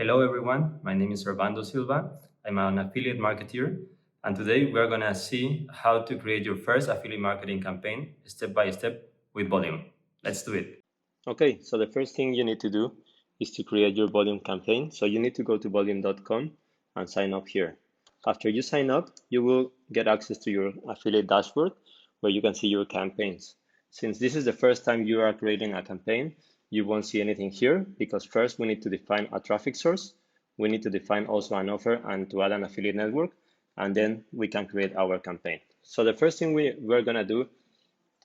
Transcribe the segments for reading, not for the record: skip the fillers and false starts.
Hello everyone, my name is Servando Silva. I'm an affiliate marketer, and today we are going to see how to create your first affiliate marketing campaign step by step with Volume. Let's do it. Okay, so the first thing you need to do is to create your Volume campaign. So you need to go to volume.com and sign up here. After you sign up, you will get access to your affiliate dashboard where you can see your campaigns. Since this is the first time you are creating a campaign, you won't see anything here because first we need to define a traffic source. We need to define also an offer and to add an affiliate network, and then we can create our campaign. So the first thing we're gonna do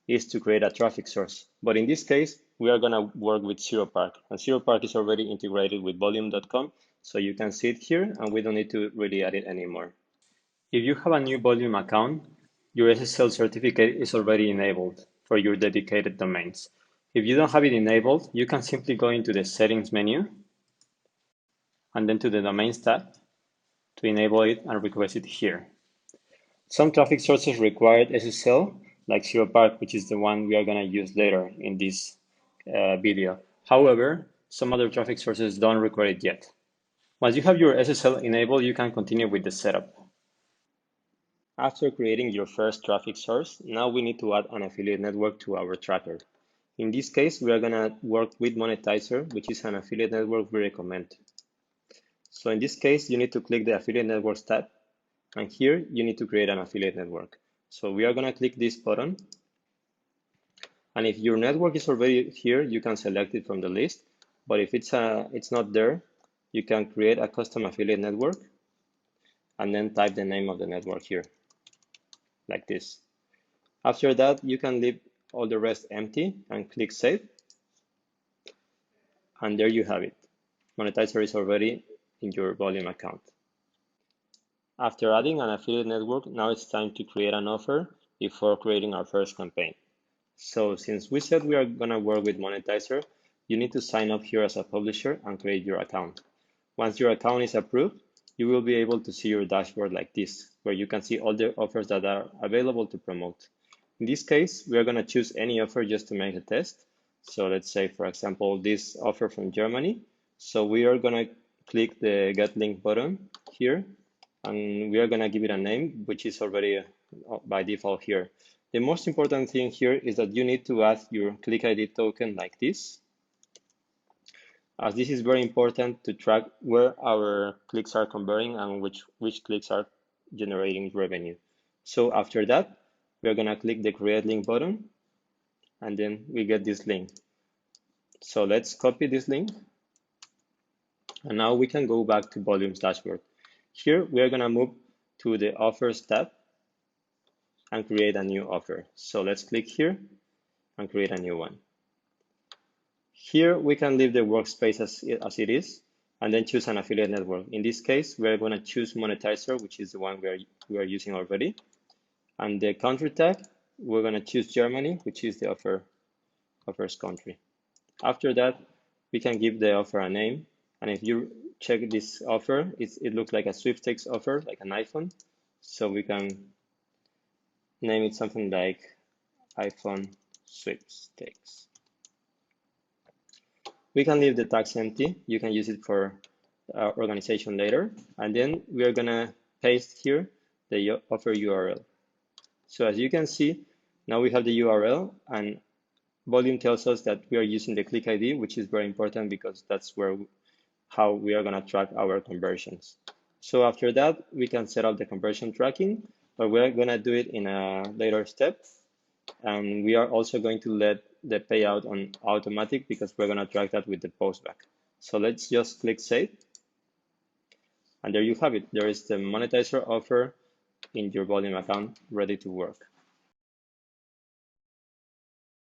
is to create a traffic source. But in this case, we are gonna work with ZeroPark, and ZeroPark is already integrated with volume.com, so you can see it here and we don't need to really add it anymore. If you have a new Volume account, your SSL certificate is already enabled for your dedicated domains. If you don't have it enabled, you can simply go into the settings menu and then to the domains tab to enable it and request it here. Some traffic sources required SSL, like ZeroPark, which is the one we are going to use later in this video. However, some other traffic sources don't require it yet. Once you have your SSL enabled, you can continue with the setup. After creating your first traffic source, now we need to add an affiliate network to our tracker. In this case, we are going to work with Monetizer, which is an affiliate network we recommend. So in this case, you need to click the Affiliate Networks tab, and here you need to create an affiliate network. So we are going to click this button, and if your network is already here, you can select it from the list. But if it's not there, you can create a custom affiliate network and then type the name of the network here, like this. After that, you can leave all the rest empty and click Save. And there you have it. Monetizer is already in your Volume account. After adding an affiliate network, now it's time to create an offer before creating our first campaign. So since we said we are going to work with Monetizer, you need to sign up here as a publisher and create your account. Once your account is approved, you will be able to see your dashboard like this, where you can see all the offers that are available to promote. In this case, we are going to choose any offer just to make a test. So let's say, for example, this offer from Germany. So we are going to click the Get Link button here, and we are going to give it a name, which is already by default here. The most important thing here is that you need to add your ClickID token like this, as this is very important to track where our clicks are converting and which clicks are generating revenue. So after that, we're going to click the Create Link button, and then we get this link. So let's copy this link, and now we can go back to Volume's dashboard. Here, we are going to move to the Offers tab and create a new offer. So let's click here and create a new one. Here we can leave the workspace as it is and then choose an affiliate network. In this case, we're going to choose Monetizer, which is the one we are using already. And the country tag, we're going to choose Germany, which is the offers country. After that, we can give the offer a name. And if you check this offer, it looks like a sweepstakes offer, like an iPhone. So we can name it something like iPhone sweepstakes. We can leave the tags empty. You can use it for organization later. And then we are going to paste here the offer URL. So as you can see, now we have the URL, and Volume tells us that we are using the ClickID, which is very important because that's how we are going to track our conversions. So after that, we can set up the conversion tracking, but we're going to do it in a later step. And we are also going to let the payout on automatic because we're going to track that with the postback. So let's just click Save. And there you have it. There is the Monetizer offer in your Volume account ready to work.